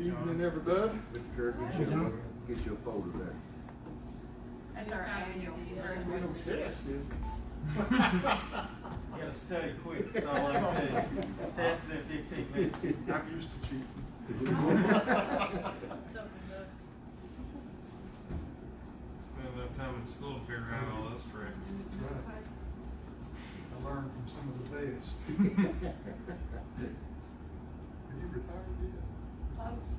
Evening, everybody. Mr. Kirk, get you a folder there. That's our annual. We don't test, is it? You gotta study quick, that's all I can tell you. Test it in 15 minutes. I'm used to cheating. Spend enough time in school to figure out all those tricks. That's right. I learned from some of the best. Are you retired yet? Close.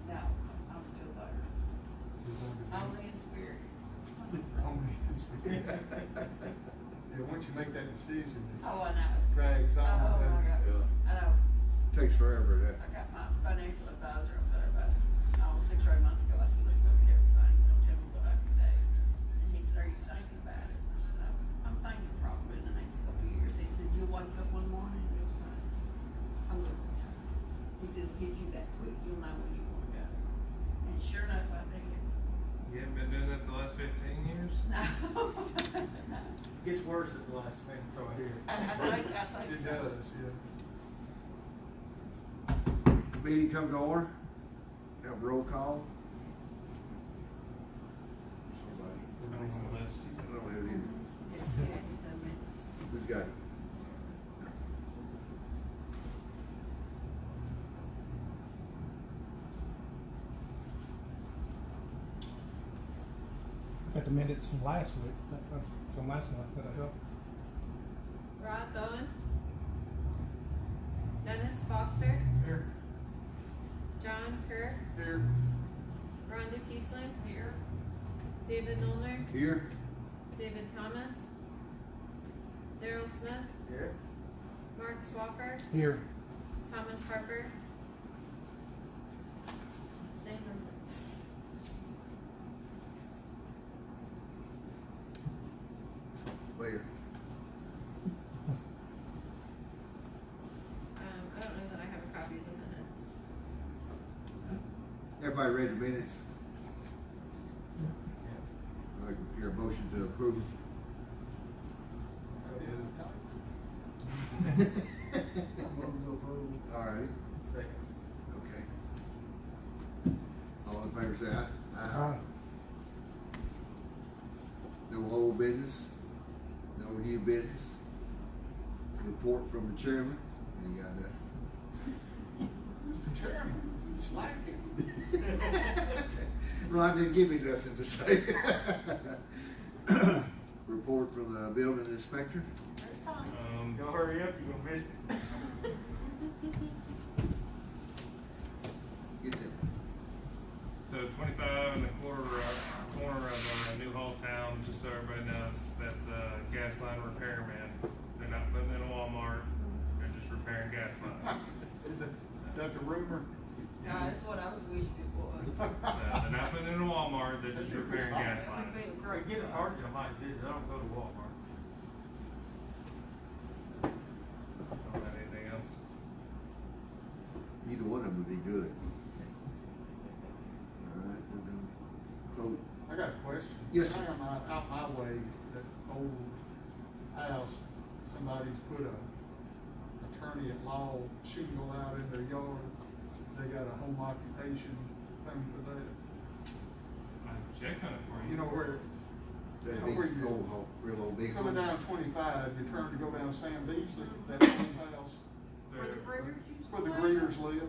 No, I'm still there. Only in spirit. Only in spirit. Yeah, once you make that decision, it Oh, I know. drags on. Oh, my God. Yeah. I know. Takes forever, I that. got my financial advisor up there about, 6 or 8 months ago. I said, let's look at everything. Tell me what I can do. And he said, are you thinking about it? I said, I'm thinking probably in the next couple of years. He said, you'll wake up one morning and you'll say, I'm going to retire. He said, it'll hit you that quick. You'll know when you want to go. And sure enough, I did. You haven't been doing that the last 15 years? No. Gets worse at the last minute, so I hear. I think It so. does, yeah. Meeting come to order. Have a roll call. Somebody. I don't know the list. I don't have it either. Yeah, he told me. Who's got it? Got the minutes from last week, from last month, that'll help. Rod Bowen, Dennis Foster, Here, John Kerr, here, Rhonda Kiesling, Here. David Nolner, Here? David Thomas, Daryl Smith, Here. Mark Swafford, Here, Thomas Harper, Sam Rhodes. Where? I don't know that I have a copy of the minutes. Everybody read the minutes? All right, your motion to approve. I did. Move to approve. All right, Second. okay. All in favor say aye. aye. No old business, no new business. Report from the chairman. You got that? Mr. Chairman, slacking. Ron didn't give me nothing to say. Report from the building inspector. Y'all hurry up, you're gonna miss it. Get that. So 25 in the corner of New Hall Town, just so everybody knows, that's a gas line repairman. They're not putting in a Walmart, they're just repairing gas lines. Is that the rumor? No, that's what I was wishing it was. So they're not putting in a Walmart, they're just repairing gas lines. That'd be a I great get a job. hard, I might do it, I don't go to Walmart. Don't have anything else? Either one of them would be good. All right, and then, so, I got a question. Yes, sir. Down out my way, that old house, somebody's put a attorney at law shingle out in their yard. They got a home occupation thing for that. I can check on it for you. You know where, that Now, where big you- old, real old big coming one. down 25, you turn to go down Sam Beasley, that old house, Where the Brewers used to where the live? Greers live.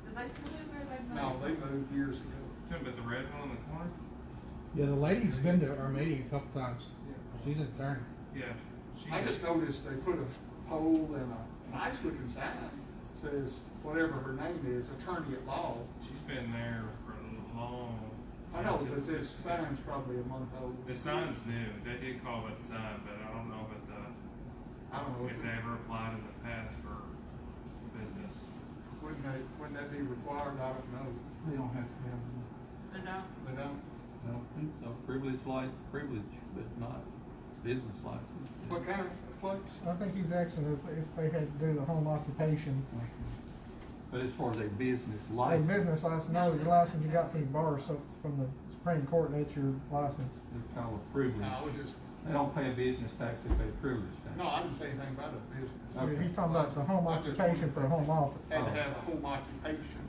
Did they still live there? They No, they moved years ago. Talking about the red one in the corner? Yeah, the lady's been to our meeting a couple times. She's an attorney. Yeah. She, I just noticed they put a pole and a nice looking sign, says whatever her name is, attorney at law. she's been there for a long. I know, but this sign's probably a month old. The sign's new. They did call it sign, but I don't know if I don't know. if they ever applied in the past for business. Wouldn't that be required? I don't know. They don't have to have one. They don't. They don't. I don't think so. Privilege, but not business license. What kind of place? I think he's asking if they had to do the home occupation. But as far as a business A license, business license, no, your license you got from the bar, so from the Supreme Court, that's your license. it's called a privilege. No, we just They don't pay a business tax, they pay privilege tax. No, I didn't say anything about a business. Okay. He's talking about the home I just occupation for a home office. Had to have a home occupation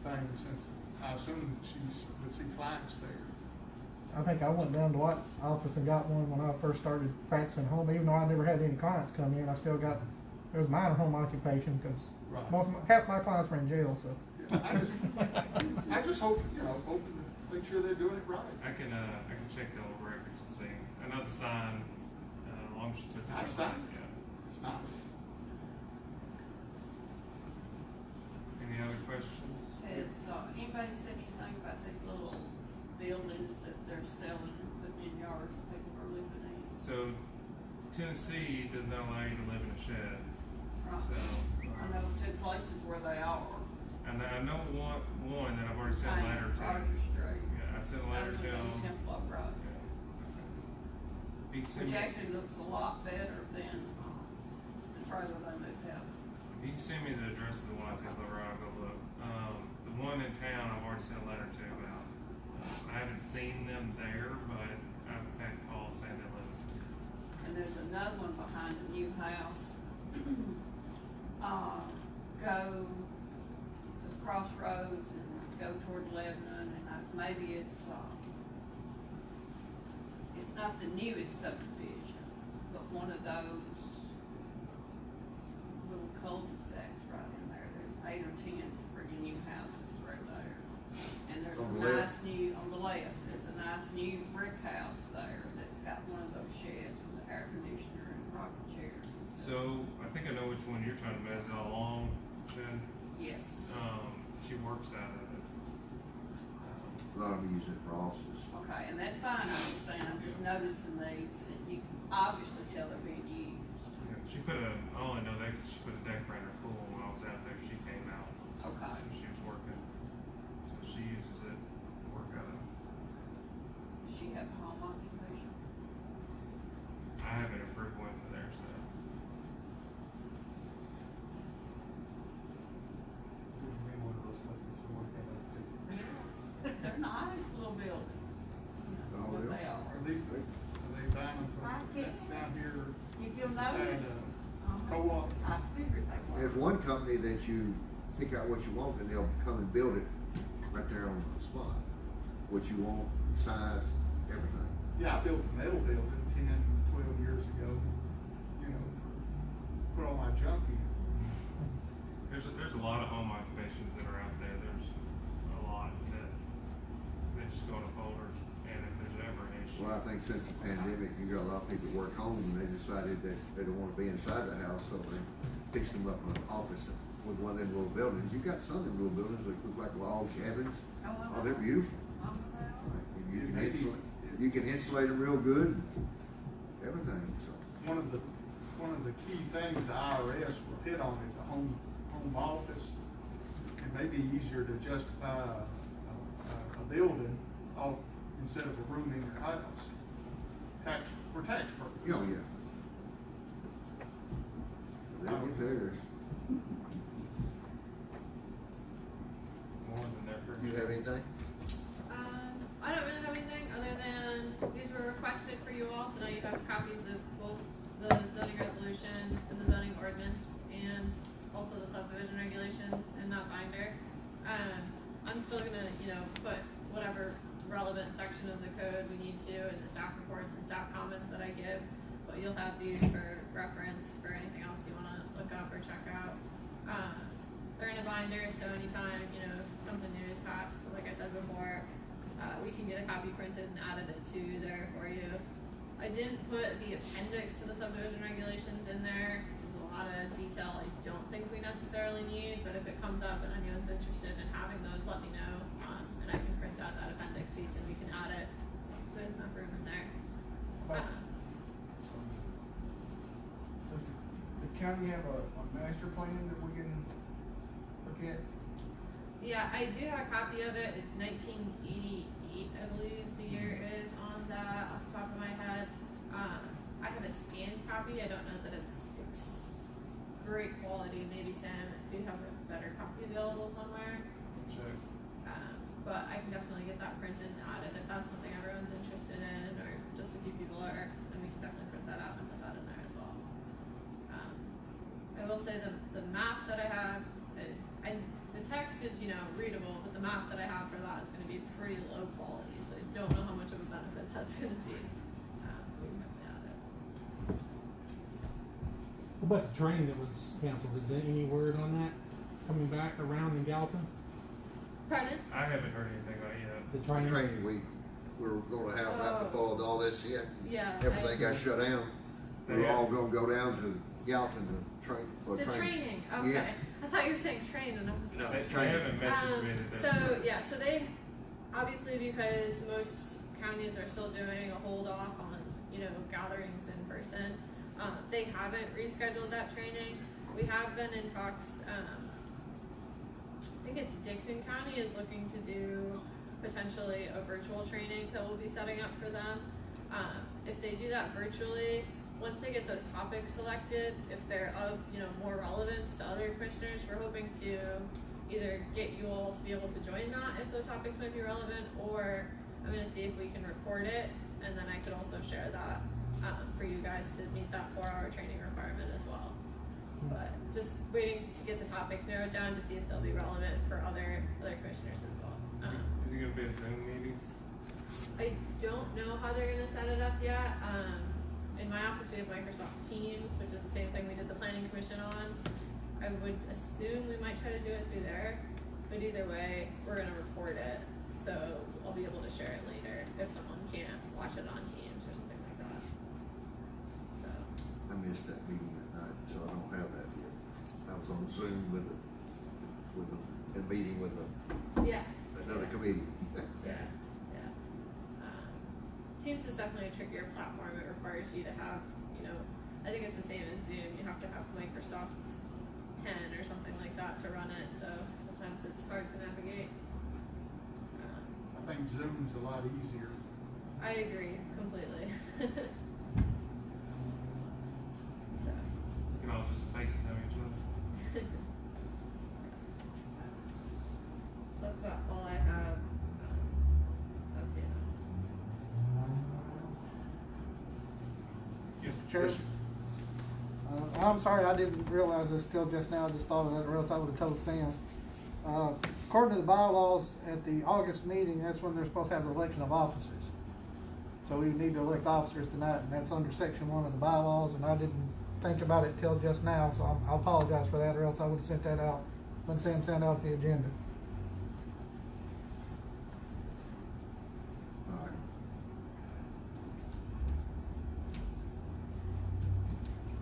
thing, since I assumed she would see clients there. I think I went down to Watt's office and got one when I first started practicing home, even though I never had any clients come in, I still got, it was minor home occupation, cause Right. half my clients were in jail, so. Yeah, I just hope, hope to make sure they're doing it right. I can check the old records and see. I know the sign, as long as she puts it. Nice in, sign. Yeah. It's nice. Any other questions? Has, anybody said anything about these little buildings that they're selling and putting in yards that people are living in? So, Tennessee does not allow you to live in a shed. Right. So, I know two places where they are. and I know one that I've already sent a letter to. Roger Street. Yeah, I sent a letter to him. Temple Road. Yeah. He sent Which me- actually looks a lot better than, the trailer they moved out. You can send me the address of the one I think where I'll go look. The one in town I've already sent a letter to about. I haven't seen them there, but I've had calls saying they live. And there's another one behind the new house. Go to the crossroads and go toward Lebanon, and maybe it's not the newest subdivision, but one of those little cul-de-sacs right in there. There's 8 or 10 pretty new houses through there. And there's On a the left? nice new, on the left, there's a nice new brick house there that's got one of those sheds with the air conditioner and rocking chairs and stuff. So I think I know which one you're trying to mess it all along. Jen. Yes. She works out of it. A lot of them use it for offices. Okay, and that's fine, I'm just saying, I'm just noticing these, and you can obviously tell they're being used. She put I only know that 'cause she put a deck around her pool when I was out there. She came out. Okay. And she was working. So she uses it to work out of. Does she have a home occupation? I haven't approved one for there, so. They're nice little buildings. You know, Oh, what yeah. they are. Are they buying them I from can't. down here If you'll beside notice, co-op? I figured they were. There's one company that you pick out what you want and they'll come and build it right there on the spot. What you want, size, everything. Yeah, I built a metal building 10, 12 years ago, put all my junk in. There's a lot of home occupations that are out there. There's a lot that they just go to folders, and if there's ever an issue. Well, I think since the pandemic, you got a lot of people work home and they decided that they don't want to be inside the house, so they fixed them up in an office with one of them little buildings. You got some of them little buildings that look like log cabins. Oh, they're beautiful. And you can insulate them real good, everything, so. One of the key things the IRS will hit on is a home office. It may be easier to justify a building off instead of a room in your house. For tax purposes. Oh, yeah. They get theirs. More than ever. You have anything? I don't really have anything other than these were requested for you all, so now you have copies of both the zoning resolution and the zoning ordinance and also the subdivision regulations in that binder. I'm still gonna, put whatever relevant section of the code we need to in the staff reports and staff comments that I give, but you'll have these for reference for anything else you wanna look up or check out. They're in a binder, so anytime, something new is passed, like I said before, we can get a copy printed and added it to there for you. I didn't put the appendix to the subdivision regulations in there. There's a lot of detail I don't think we necessarily need, but if it comes up and anyone's interested in having those, let me know, and I can print out that appendix piece and we can add it with enough room in there. Does the county have a master plan that we can look at? Yeah, I do have a copy of it. 1988, I believe the year is on that off the top of my head. I have a scanned copy. I don't know that it's great quality. Maybe Sam, if you have a better copy available somewhere. Check. But I can definitely get that printed and added if that's something everyone's interested in, or just a few people are that's gonna be, we have to add it. What about the train that was canceled? Is there any word on that coming back around in Gallatin? Pardon? I haven't heard anything about it yet. The The train? training we were gonna have right Oh. before all this hit. Yeah. Everything got shut down. We were all gonna go down to Gallatin to train for The training. training, okay. Yeah. I thought you were saying train and I was No, like. They haven't messaged me that they're. So yeah, so they obviously, because most counties are still doing a hold off on, you know, gatherings in person, they haven't rescheduled that training. We have been in talks. I think it's Dixon County is looking to do potentially a virtual training that we'll be setting up for them. If they do that virtually, once they get those topics selected, if they're of, you know, more relevance to other commissioners, we're hoping to either get you all to be able to join that if those topics might be relevant, or I'm gonna see if we can record it, and then I could also share that, for you guys to meet that 4-hour training requirement as well. But just waiting to get the topics narrowed down to see if they'll be relevant for other commissioners as well. Is it gonna be a Zoom meeting? I don't know how they're gonna set it up yet. In my office, we have Microsoft Teams, which is the same thing we did the planning commission on. I would assume we might try to do it through there, but either way, we're gonna record it, so I'll be able to share it later if someone can't watch it on Teams or something like that. So, I missed that meeting at night, so I don't have that yet. I was on Zoom with a meeting with yes. another committee. Yeah, yeah. Teams is definitely a trickier platform. It requires you to have, you know, I think it's the same as Zoom. You have to have Microsoft 10 or something like that to run it. So sometimes it's hard to navigate. I think Zoom's a lot easier. I agree completely. So. You can all just FaceTime each other. That's about all I have. Update Yes, Mr. Chair. I'm sorry, I didn't realize this till just now. I just thought of that, or else I would have told Sam. According to the bylaws, at the August meeting, that's when they're supposed to have the election of officers. So we need to elect officers tonight, and that's under section 1 of the bylaws, and I didn't think about it till just now, so I apologize for that, or else I would have sent that out when Sam sent out the agenda. All right.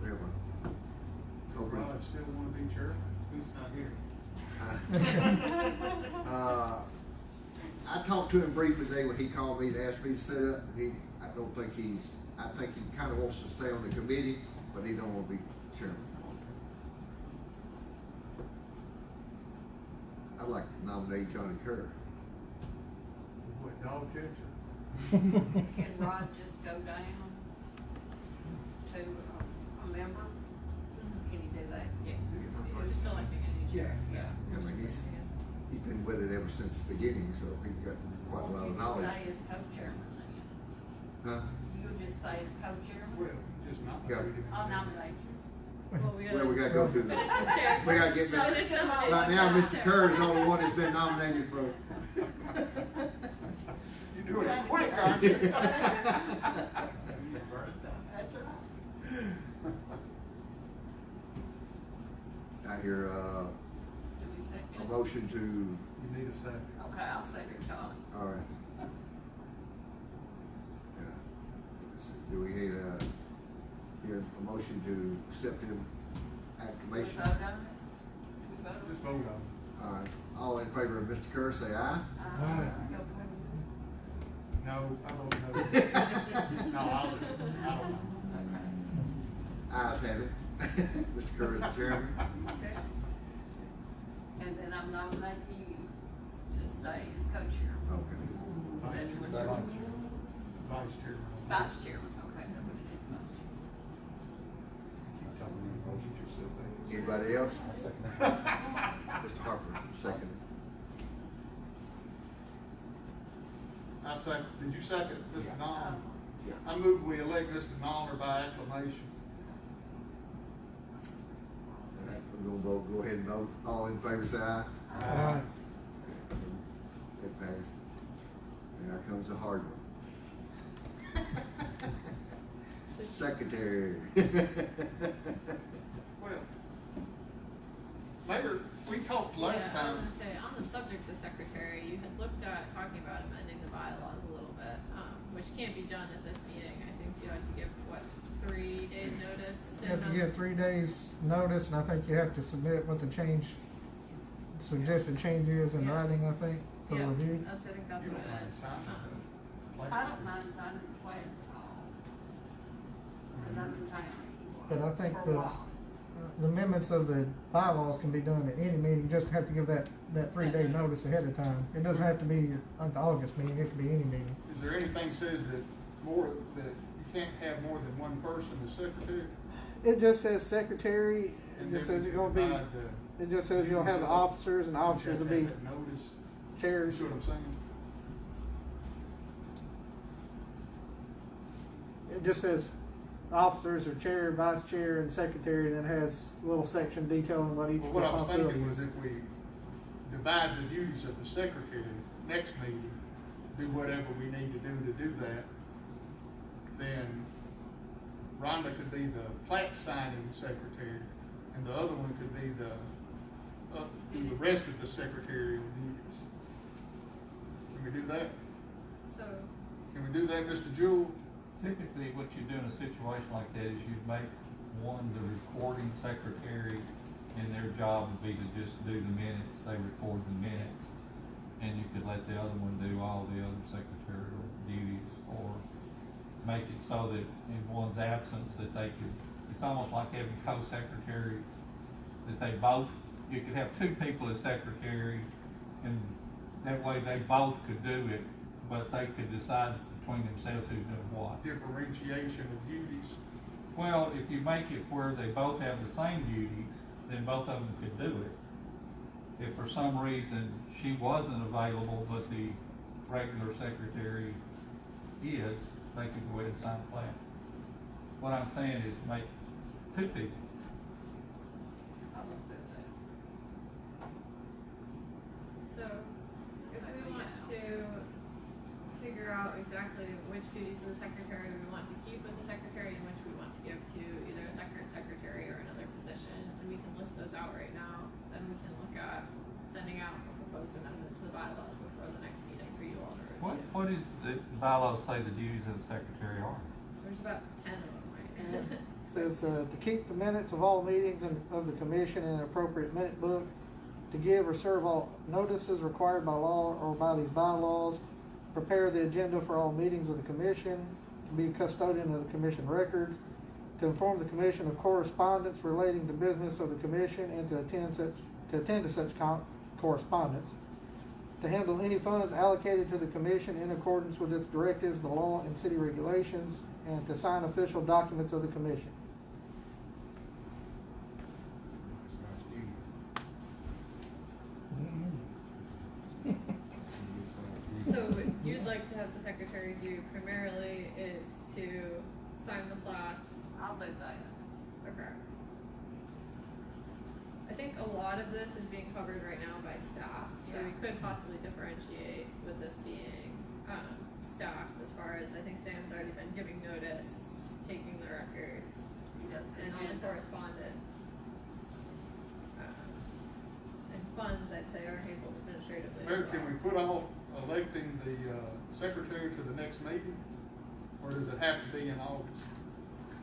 We have a open. Rod still wanna be chairman? Who's not here? I talked to him briefly today when he called me to ask me to set up. I think he kind of wants to stay on the committee, but he don't want to be chairman. I'd like to nominate Johnny Kerr. What, dog catcher? Can Rod just go down to a member? Can he do that? Yeah. We're just electing a new chair. Yeah. I mean, he's been with it ever since the beginning, so he's got quite a lot of knowledge. You just stay as co-chairman then. Huh? You'll just stay as co-chairman? Well, just not. Yeah. I'll nominate you. Well, Well, we gotta go through finish the, the chair. we gotta get first. Mr. Finish the nomination. Right now, Mr. Kerr is the only one that's been nominated for. You do it quick, aren't you? That's right. I hear, Do we a second? motion to, You need a second. Okay, I'll second Charlie. all right. Do we hear a motion to accept him We acclamation? vote on it? We vote on Just it? vote on it. All right, all in favor of Mr. Kerr, say aye. Aye. No, I vote no. No, I don't know. Ayes have it. Mr. Kerr is the chairman. Okay. And then I'm nominating you to stay as co-chairman. Okay. That's what you're doing. Vice chairman. Vice chairman, okay, that's what it is, vice chairman. Anybody else? Mr. Harper, second. I second, did you second, Mr. Nolan? Yeah. I move we elect Mr. Nolan by acclamation. All right, we're gonna vote, go ahead and vote. All in favor, say aye. Aye. It passed. And here comes the hard one. secretary. Well, Mayor, we talked last Yeah, I was time. gonna say, on the subject of secretary, you had looked at talking about amending the bylaws a little bit, which can't be done at this meeting. I think you have to give, what, 3 days notice? You have to give 3 days notice, and I think you have to submit what the suggested change is in Yeah. writing, I think, for Yeah, review. I think that's You what don't it mind is. signing I it. don't mind signing the plans at all. Cause I'm in town. But I think For a while. the amendments of the bylaws can be done at any meeting, just have to give that 3-day notice ahead of time. It doesn't have to be at the August meeting, it could be any meeting. Is there anything says that you can't have more than one person as secretary? It just says secretary, it And just then says we you're gonna be, divide it just says you'll have the officers, and the since you officers will have to be have that Notice, you chairs. see what I'm saying? It just says officers are chair, vice chair, and secretary, and then has a little section detailing what each Well, what I was responsibility thinking was is. if we divide the duties of the secretary next meeting, do whatever we need to do that, then Rhonda could be the plat signing secretary, and the other one could be do the rest of the secretarial duties. Can we do that? So, Can we do that, Mr. Jewell? Typically, what you do in a situation like that is you make one the recording secretary, and their job would be to just do the minutes, they record the minutes, and you could let the other one do all the other secretarial duties, or make it so that in one's absence that they could, it's almost like having co-secretaries, that they both, you could have 2 people as secretary, and that way they both could do it, but they could decide between themselves who's doing what. Differentiation of duties. Well, if you make it where they both have the same duties, then both of them could do it. If for some reason she wasn't available, but the regular secretary is, they could go ahead and sign the plan. What I'm saying is make 2 people. I won't do that. so, if we want to figure out exactly which duties of the secretary we want to keep with the secretary and which we want to give to either a secretary or another position, and we can list those out right now, then we can look at sending out a proposed amendment to the bylaws before the next meeting for you all to review. What is the bylaws say the duties of the secretary are? There's about 10 of them right now. Says, to keep the minutes of all meetings of the commission in an appropriate minute book, to give or serve all notices required by law or by these bylaws, prepare the agenda for all meetings of the commission, to be a custodian of the commission records, to inform the commission of correspondence relating to business of the commission, and to attend to such correspondence, to handle any funds allocated to the commission in accordance with its directives, the law, and city regulations, and to sign official documents of the commission. So what you'd like to have the secretary do primarily is to sign the plats. I'll do that. Okay. I think a lot of this is being covered right now by staff, so we could possibly differentiate with this being, staff as far as, I think Sam's already been giving notice, taking the records, He does the and all the agenda. correspondence. And funds, I'd say, are handled administratively as Mayor, well. can we put off electing the secretary to the next meeting? Or does it have to be in August?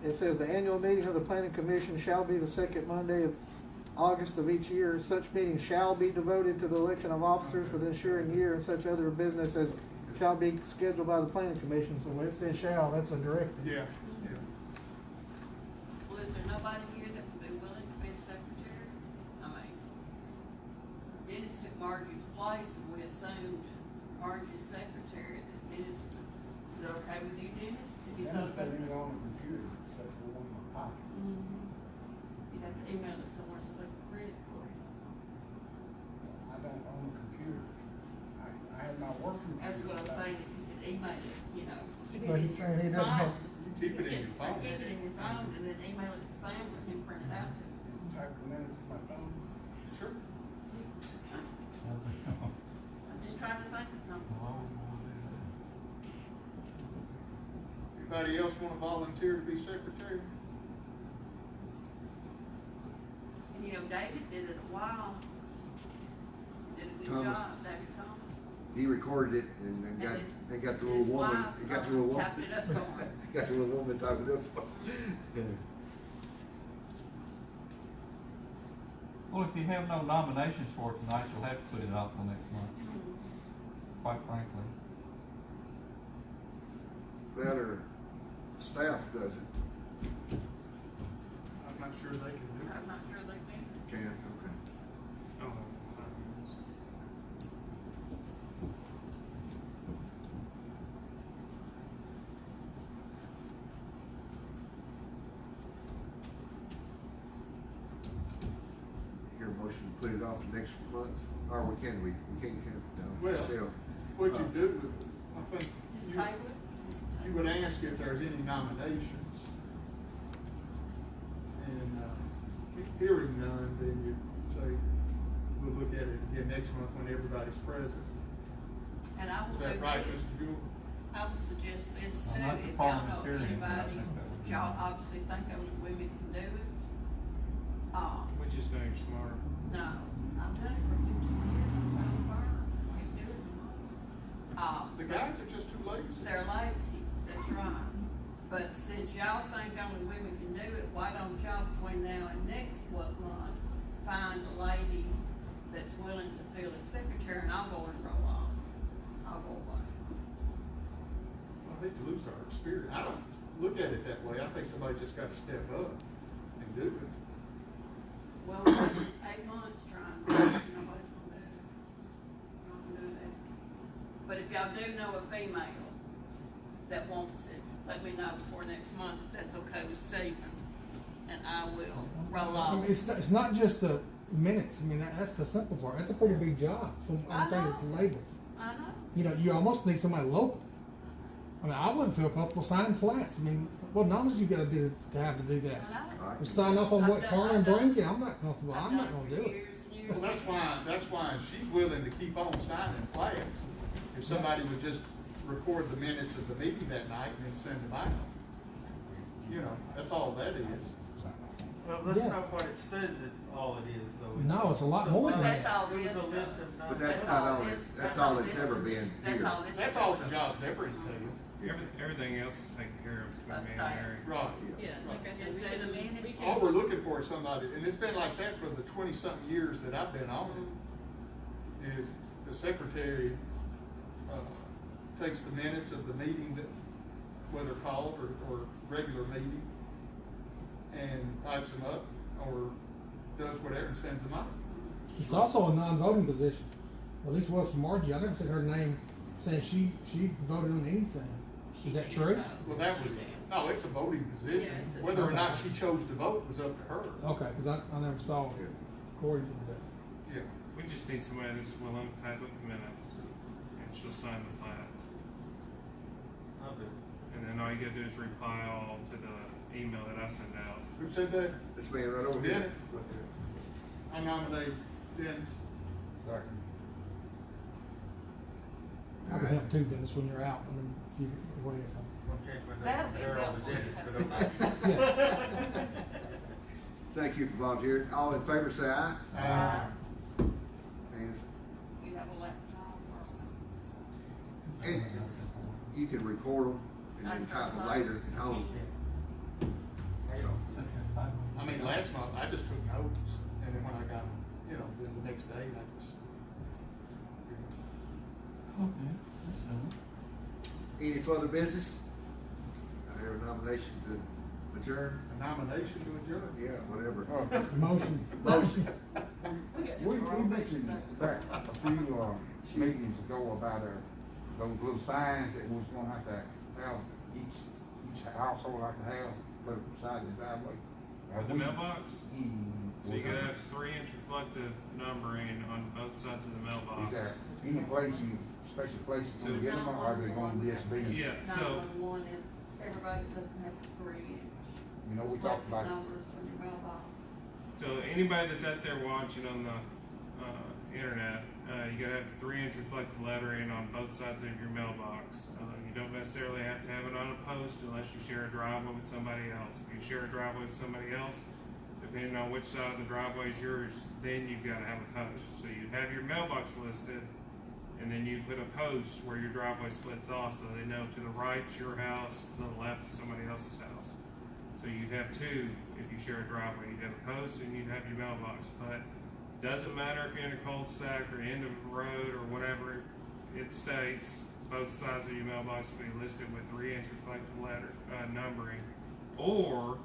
It says the annual meeting of the planning commission shall be the second Monday of August of each year. Such meeting shall be devoted to the election of officers for the ensuing year, and such other business as shall be scheduled by the planning commission. So when it says shall, that's a directive. Yeah, yeah. Well, is there nobody here that would be willing to be a secretary? I mean, Dennis took Margie's place, and we assumed Margie's secretary, that Dennis, is it okay with you, Dennis? If you Dennis thought got about it on the computer, except for one of my pockets. You'd have to email it somewhere so they can read it for you. I don't own a computer. I have my work computer. That's what I'm saying, if you could email it, you know, keep it But in he's saying he your doesn't have- phone. You keep it in your phone. Keep it in your phone and then email it to Sam and him print it out. Type the minutes in my phone. Sure. I'm just trying to think of something. Anybody else wanna volunteer to be secretary? And you know, David did it a while. Did a good Thomas. job, David Thomas. He recorded it and And got, then they got the his little woman, wife, they got the little woman. tapped it up for him. Got the little woman typing it up for him. Well, if you have no nominations for it tonight, you'll have to put it off till next month, quite frankly. That or staff does it. I'm not sure they can do it. I'm not sure they can. Can, okay. Oh, Hear a motion to put it off to next month, or we can't, no, Well, still. what you do, I think, Just you, table it. you would ask if there's any nominations. And, hearing none, then you say, we'll look at it again next month when everybody's present. And I will Is do that right, this. Mr. Jewell? I would suggest this I'm too, not if the y'all know of parliamentarian, but I anybody, think that would be y'all nice. obviously think only women can do it. we just know you're smart. No, I've done it for 15 years, I'm so burned, can't do it anymore. The guys are just too lazy. They're lazy, that's right. But since y'all think only women can do it, why don't y'all between now and next month find a lady that's willing to fill as secretary and I'll go and roll off. I'll go away. I hate to lose our spirit. I don't look at it that way. I think somebody just gotta step up and do it. Well, 8 months trying, nobody's gonna do it. Not gonna do that. But if y'all do know a female that wants it, let me know before next month if that's okay with Stephen. And I will roll I off. mean, it's not just the minutes. I mean, that's the simple part. That's a pretty big job from I everything know. that's labeled. I know. You know, you almost need somebody local. I mean, I wouldn't feel comfortable signing plats. I mean, what knowledge you gotta do to have to do that? I know. All right. To sign off on I've what done- Carmen I've done- brings you, I'm not comfortable. I've I'm done not it gonna for do it. years and years. Well, that's why she's willing to keep on signing plats. If somebody would just record the minutes of the meeting that night and then send them out. You know, that's all that is. Well, that's Yeah. not what it says it, all it is, though. No, it's a lot more But than that's that. all It this was a list does. of But numbers. that's not all, this- that's all it's this ever is- been That's here. all this. That's is. all the job's ever entailed. Everything else is taken care of That's between me and fine. Mary. Right. Yeah, like I said, Just we do the can, minutes. we All can, we're looking for is somebody, and it's been like that for the 20-something years that I've been on it, is the secretary, takes the minutes of the meeting that, whether called or regular meeting, and types them up, or does whatever and sends them out. It's also a non-voting position. At least was for Margie. I never seen her name saying she voted on anything. She Is that said true? no. Well, that was, She said. no, it's a voting position. Yeah, it's a- Whether or not she chose to vote was up to her. Okay, because I never saw Yeah. Corey did that. Yeah. We just need somebody that's willing to type up the minutes, and she'll sign the plats. I'll do it. And then all you gotta do is reply all to the email that I send out. Who said that? This man right over here. Dennis? I nominate Dennis. Second. I would help too, Dennis, when you're out. I mean, if you're away or something. I'll change my That'll name be from Harold helpful. to Dennis, if but that's okay. somebody- Thank you for volunteering. All in favor, say aye. And You have a laptop or? And you can record them and then type them later at home. So, I mean, last month, I just took notes, and then when I got, then the next day, I just. Okay, that's done. any further business? I have a nomination to adjourn. A nomination to adjourn. Yeah, whatever. Motion. Motion. We mentioned back a few, meetings ago about, those little signs that we was gonna have to have, each household have to have, put it beside the driveway. Have The we- mailbox? So you gotta have 3-inch reflective numbering on both sides of the mailbox. Is there any place special place you gonna get them, or are they gonna just be? Yeah, so, 911 is, everybody doesn't have 3-inch. You know, we talked about, Numbers on your mailbox. so anybody that's out there watching on the, internet, You gotta have 3-inch reflective lettering on both sides of your mailbox. You don't necessarily have to have it on a post unless you share a driveway with somebody else. If you share a driveway with somebody else, depending on which side of the driveway is yours, then you've gotta have a post. So you have your mailbox listed, and then you put a post where your driveway splits off, so they know to the right's your house, to the left is somebody else's house. So you'd have two if you share a driveway. You'd have a post and you'd have your mailbox. But doesn't matter if you're in a cul-de-sac or end of a road or whatever, it states both sides of your mailbox will be listed with 3-inch reflective letter numbering, or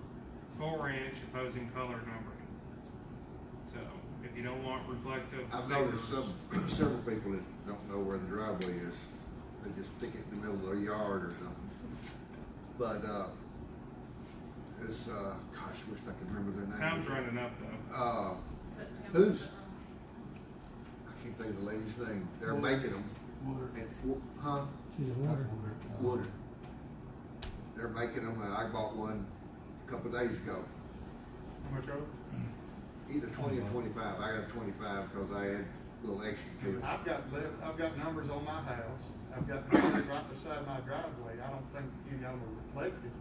4-inch opposing color numbering. So if you don't want reflective I've stickers, noticed several people that don't know where the driveway is. They just stick it in the middle of their yard or something. But, it's, gosh, I wish I could remember their name. time's running up though. Who's, I can't think of the lady's name. They're making them. Huh? She's a wonder. Woodard. They're making them. I bought one a couple of days ago. How much are they? Either 20 or 25. I got 25 because I had a little extra to it. I've got numbers on my house. I've got numbers right beside my driveway. I don't think any of them are reflected.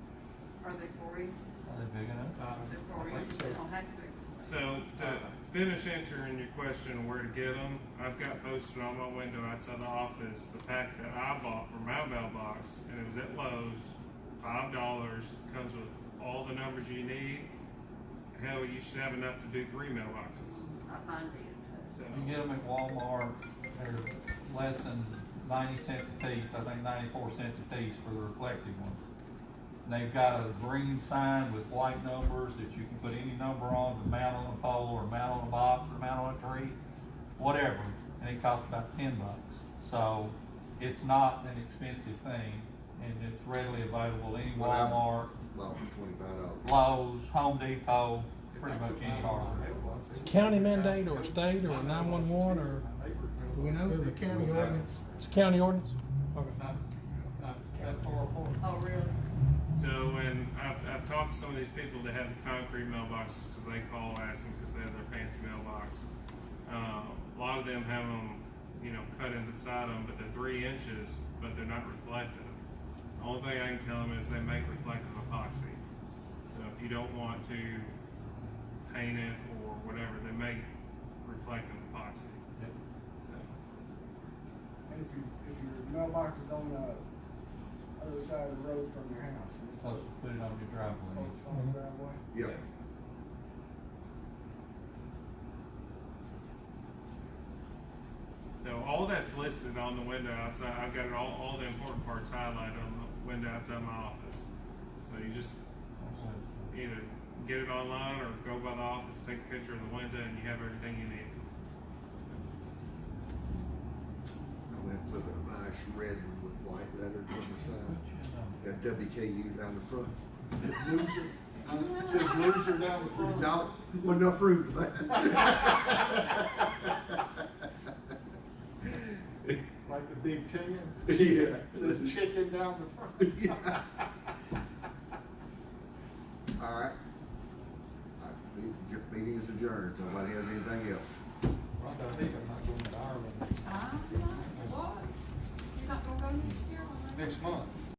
Are they 4-inch? Are they big enough? They're I 4-inch, think they so. don't have to be. So to finish answering your question where to get them, I've got posted on my window outside the office the pack that I bought for my mailbox, and it was at Lowe's, $5. Comes with all the numbers you need. Hell, you should have enough to do 3 mailboxes. Mine did. So You can get them at Walmart, they're less than 90 cents a piece, I think 94 cents a piece for the reflective one. And they've got a green sign with white numbers that you can put any number on to mount on a pole or mount on a box or mount on a tree, whatever, and it costs about $10. So it's not an expensive thing, and it's readily available any What I Walmart, bought for $25. Lowe's, Home Depot, pretty much any hardware. It's a county mandate or a state or a 911 or, do we know? It's a county ordinance. It's a county ordinance? Okay. Not that far apart. Oh, really? So when I've talked to some of these people that have the concrete mailboxes, because they call asking because they have their fancy mailbox. A lot of them have them, cut into the side of them, but they're 3 inches, but they're not reflective. The only thing I can tell them is they make reflective epoxy. So if you don't want to paint it or whatever, they make reflective epoxy. Yep. So, And if your mailbox is on the other side of the road from your house, you're Supposed to put it on your driveway. supposed to on the driveway. Yeah. So all that's listed on the window outside. I've got it all the important parts highlighted on the window outside my office. So you just either get it online or go by the office, take a picture of the window, and you have everything you need. I went with a nice red one with white letters on the side. That WKU down the front. Loser. It says loser down the front. No, wasn't enough fruit. Like the Big Ten. Yeah. Says chicken down the front. All right. Meeting is adjourned. Somebody has anything else? Rhonda, I think I'm not going to Ireland What? You're not gonna go next year? next month.